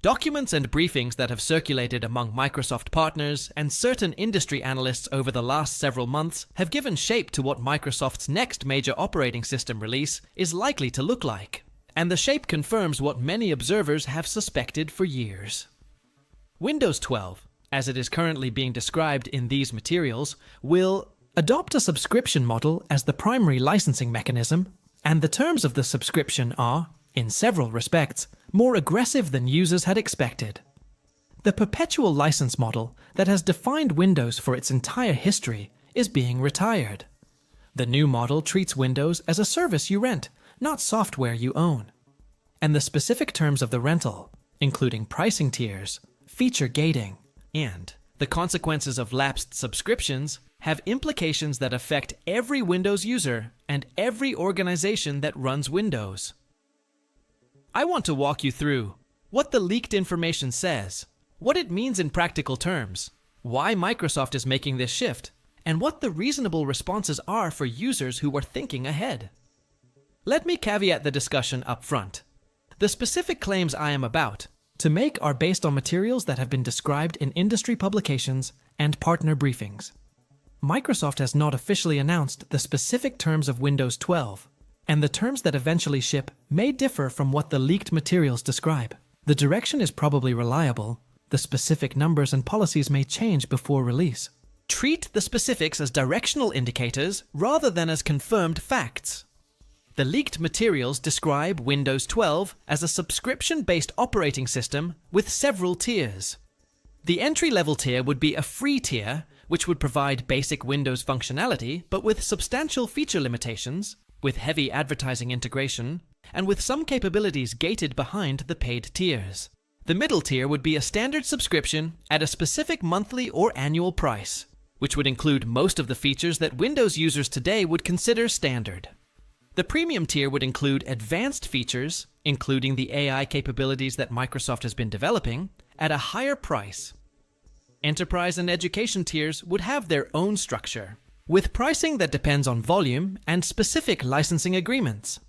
Documents and briefings that have circulated among Microsoft partners and certain industry analysts over the last several months have given shape to what Microsoft's next major operating system release is likely to look like. And the shape confirms what many observers have suspected for years. Windows 12, as it is currently being described in these materials, will adopt a subscription model as the primary licensing mechanism, and the terms of the subscription are, in several respects, more aggressive than users had expected. The perpetual license model that has defined Windows for its entire history is being retired. The new model treats Windows as a service you rent, not software you own. And the specific terms of the rental, including pricing tiers, feature gating, and the consequences of lapsed subscriptions, have implications that affect every Windows user and every organization that runs Windows. I want to walk you through what the leaked information says, what it means in practical terms, why Microsoft is making this shift, and what the reasonable responses are for users who are thinking ahead. Let me caveat the discussion up front. The specific claims I am about to make are based on materials that have been described in industry publications and partner briefings. Microsoft has not officially announced the specific terms of Windows 12, and the terms that eventually ship may differ from what the leaked materials describe. The direction is probably reliable. The specific numbers and policies may change before release. Treat the specifics as directional indicators rather than as confirmed facts. The leaked materials describe Windows 12 as a subscription-based operating system with several tiers. The entry-level tier would be a free tier, which would provide basic Windows functionality, but with substantial feature limitations, with heavy advertising integration, and with some capabilities gated behind the paid tiers. The middle tier would be a standard subscription at a specific monthly or annual price, which would include most of the features that Windows users today would consider standard. The premium tier would include advanced features, including the AI capabilities that Microsoft has been developing, at a higher price. Enterprise and education tiers would have their own structure, with pricing that depends on volume and specific licensing agreements.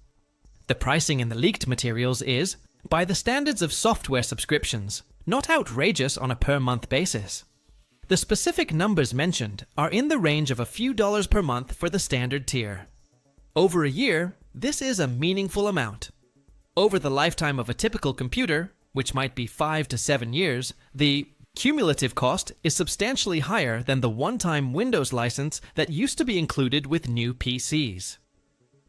The pricing in the leaked materials is, by the standards of software subscriptions, not outrageous on a per-month basis. The specific numbers mentioned are in the range of a few dollars per month for the standard tier. Over a year, this is a meaningful amount. Over the lifetime of a typical computer, which might be 5 to 7 years, the cumulative cost is substantially higher than the one-time Windows license that used to be included with new PCs.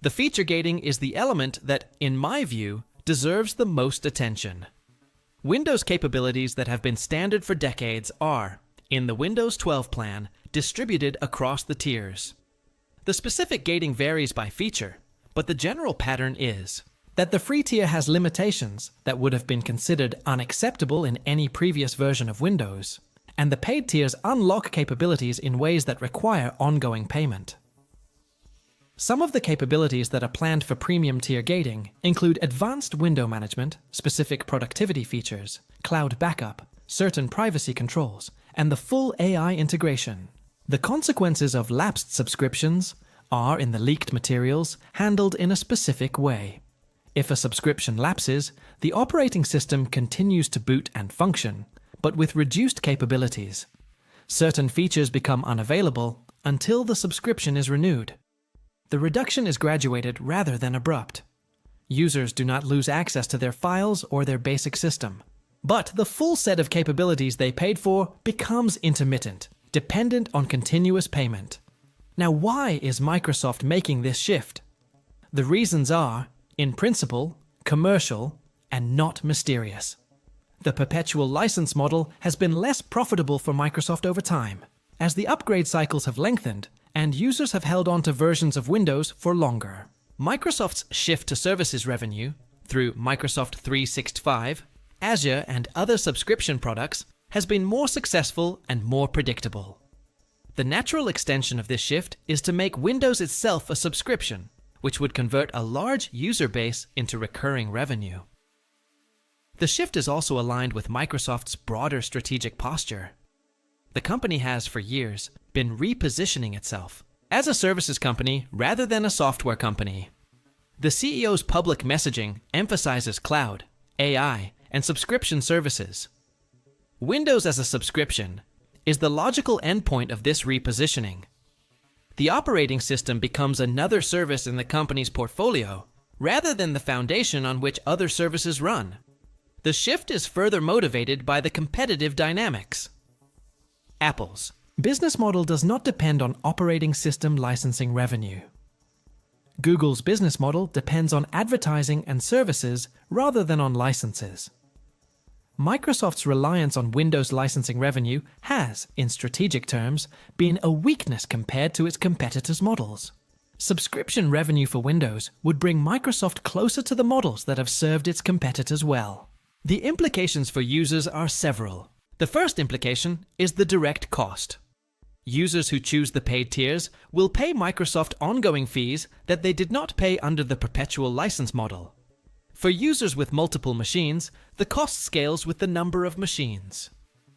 The feature gating is the element that, in my view, deserves the most attention. Windows capabilities that have been standard for decades are, in the Windows 12 plan, distributed across the tiers. The specific gating varies by feature, but the general pattern is that the free tier has limitations that would have been considered unacceptable in any previous version of Windows, and the paid tiers unlock capabilities in ways that require ongoing payment. Some of the capabilities that are planned for premium tier gating include advanced window management, specific productivity features, cloud backup, certain privacy controls, and the full AI integration. The consequences of lapsed subscriptions are, in the leaked materials, handled in a specific way. If a subscription lapses, the operating system continues to boot and function, but with reduced capabilities. Certain features become unavailable until the subscription is renewed. The reduction is graduated rather than abrupt. Users do not lose access to their files or their basic system, but the full set of capabilities they paid for becomes intermittent, dependent on continuous payment. Now, why is Microsoft making this shift? The reasons are, in principle, commercial, and not mysterious. The perpetual license model has been less profitable for Microsoft over time, as the upgrade cycles have lengthened and users have held on to versions of Windows for longer. Microsoft's shift to services revenue through Microsoft 365, Azure, and other subscription products has been more successful and more predictable. The natural extension of this shift is to make Windows itself a subscription, which would convert a large user base into recurring revenue. The shift is also aligned with Microsoft's broader strategic posture. The company has, for years, been repositioning itself as a services company rather than a software company. The CEO's public messaging emphasizes cloud, AI, and subscription services. Windows as a subscription is the logical endpoint of this repositioning. The operating system becomes another service in the company's portfolio, rather than the foundation on which other services run. The shift is further motivated by the competitive dynamics. Apple's business model does not depend on operating system licensing revenue. Google's business model depends on advertising and services rather than on licenses. Microsoft's reliance on Windows licensing revenue has, in strategic terms, been a weakness compared to its competitors' models. Subscription revenue for Windows would bring Microsoft closer to the models that have served its competitors well. The implications for users are several. The first implication is the direct cost. Users who choose the paid tiers will pay Microsoft ongoing fees that they did not pay under the perpetual license model. For users with multiple machines, the cost scales with the number of machines.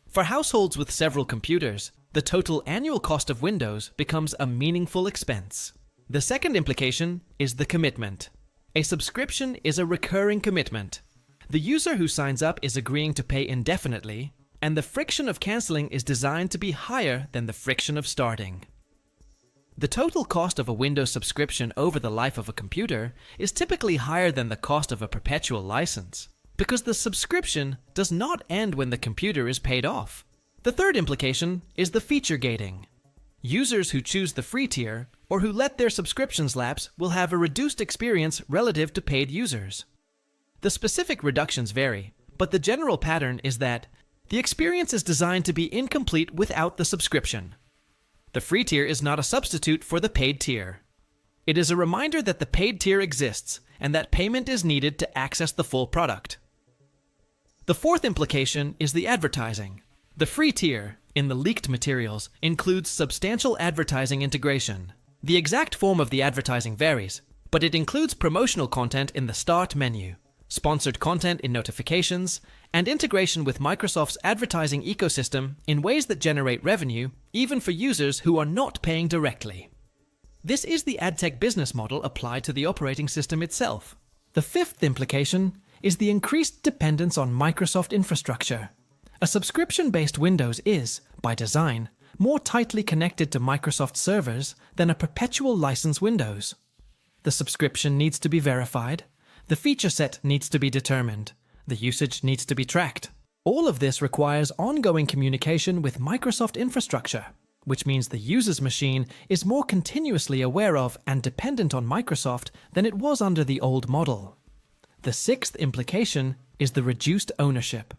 For households with several computers, the total annual cost of Windows becomes a meaningful expense. The second implication is the commitment. A subscription is a recurring commitment. The user who signs up is agreeing to pay indefinitely, and the friction of canceling is designed to be higher than the friction of starting. The total cost of a Windows subscription over the life of a computer is typically higher than the cost of a perpetual license, because the subscription does not end when the computer is paid off. The third implication is the feature gating. Users who choose the free tier or who let their subscriptions lapse will have a reduced experience relative to paid users. The specific reductions vary, but the general pattern is that the experience is designed to be incomplete without the subscription. The free tier is not a substitute for the paid tier. It is a reminder that the paid tier exists and that payment is needed to access the full product. The fourth implication is the advertising. The free tier, in the leaked materials, includes substantial advertising integration. The exact form of the advertising varies, but it includes promotional content in the Start menu, sponsored content in notifications, and integration with Microsoft's advertising ecosystem in ways that generate revenue, even for users who are not paying directly. This is the AdTech business model applied to the operating system itself. The fifth implication is the increased dependence on Microsoft infrastructure. A subscription-based Windows is, by design, more tightly connected to Microsoft servers than a perpetual license Windows. The subscription needs to be verified, the feature set needs to be determined, the usage needs to be tracked. All of this requires ongoing communication with Microsoft infrastructure, which means the user's machine is more continuously aware of and dependent on Microsoft than it was under the old model. The sixth implication is the reduced ownership.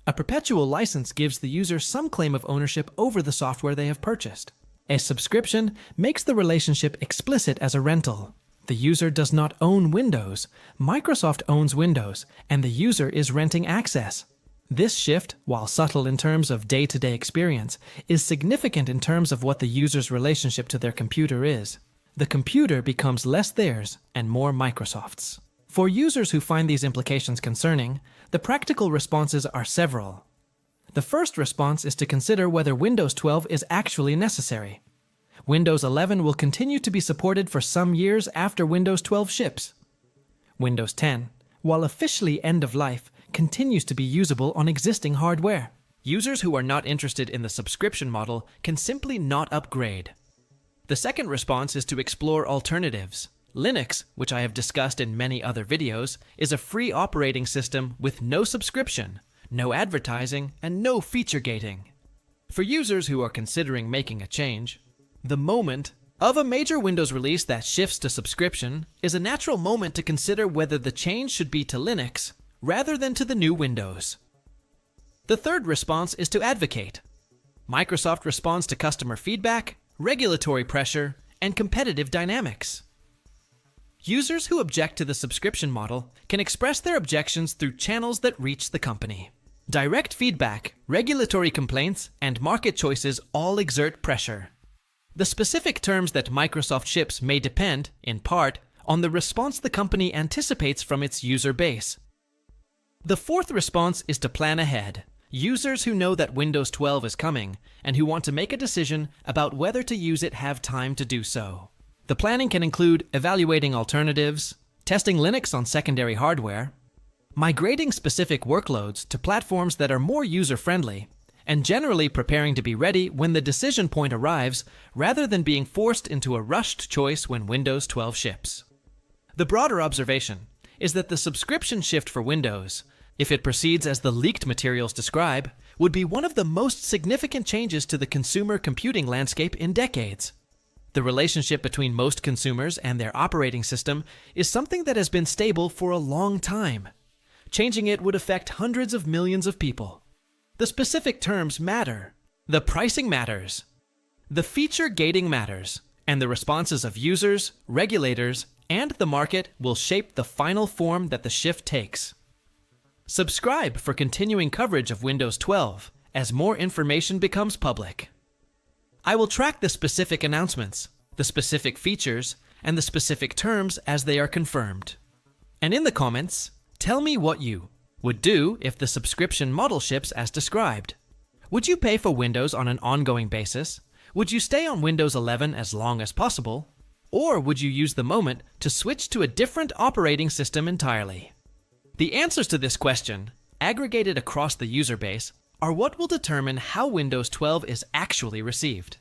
A perpetual license gives the user some claim of ownership over the software they have purchased. A subscription makes the relationship explicit as a rental. The user does not own Windows. Microsoft owns Windows, and the user is renting access. This shift, while subtle in terms of day-to-day experience, is significant in terms of what the user's relationship to their computer is. The computer becomes less theirs and more Microsoft's. For users who find these implications concerning, the practical responses are several. The first response is to consider whether Windows 12 is actually necessary. Windows 11 will continue to be supported for some years after Windows 12 ships. Windows 10, while officially end of life, continues to be usable on existing hardware. Users who are not interested in the subscription model can simply not upgrade. The second response is to explore alternatives. Linux, which I have discussed in many other videos, is a free operating system with no subscription, no advertising, and no feature gating. For users who are considering making a change, the moment of a major Windows release that shifts to subscription is a natural moment to consider whether the change should be to Linux rather than to the new Windows. The third response is to advocate. Microsoft responds to customer feedback, regulatory pressure, and competitive dynamics. Users who object to the subscription model can express their objections through channels that reach the company. Direct feedback, regulatory complaints, and market choices all exert pressure. The specific terms that Microsoft ships may depend, in part, on the response the company anticipates from its user base. The fourth response is to plan ahead. Users who know that Windows 12 is coming and who want to make a decision about whether to use it have time to do so. The planning can include evaluating alternatives, testing Linux on secondary hardware, migrating specific workloads to platforms that are more user-friendly, and generally preparing to be ready when the decision point arrives rather than being forced into a rushed choice when Windows 12 ships. The broader observation is that the subscription shift for Windows, if it proceeds as the leaked materials describe, would be one of the most significant changes to the consumer computing landscape in decades. The relationship between most consumers and their operating system is something that has been stable for a long time. Changing it would affect hundreds of millions of people. The specific terms matter. The pricing matters. The feature gating matters. And the responses of users, regulators, and the market will shape the final form that the shift takes. Subscribe for continuing coverage of Windows 12 as more information becomes public. I will track the specific announcements, the specific features, and the specific terms as they are confirmed. And in the comments, tell me what you would do if the subscription model ships as described. Would you pay for Windows on an ongoing basis? Would you stay on Windows 11 as long as possible? Or would you use the moment to switch to a different operating system entirely? The answers to this question, aggregated across the user base, are what will determine how Windows 12 is actually received.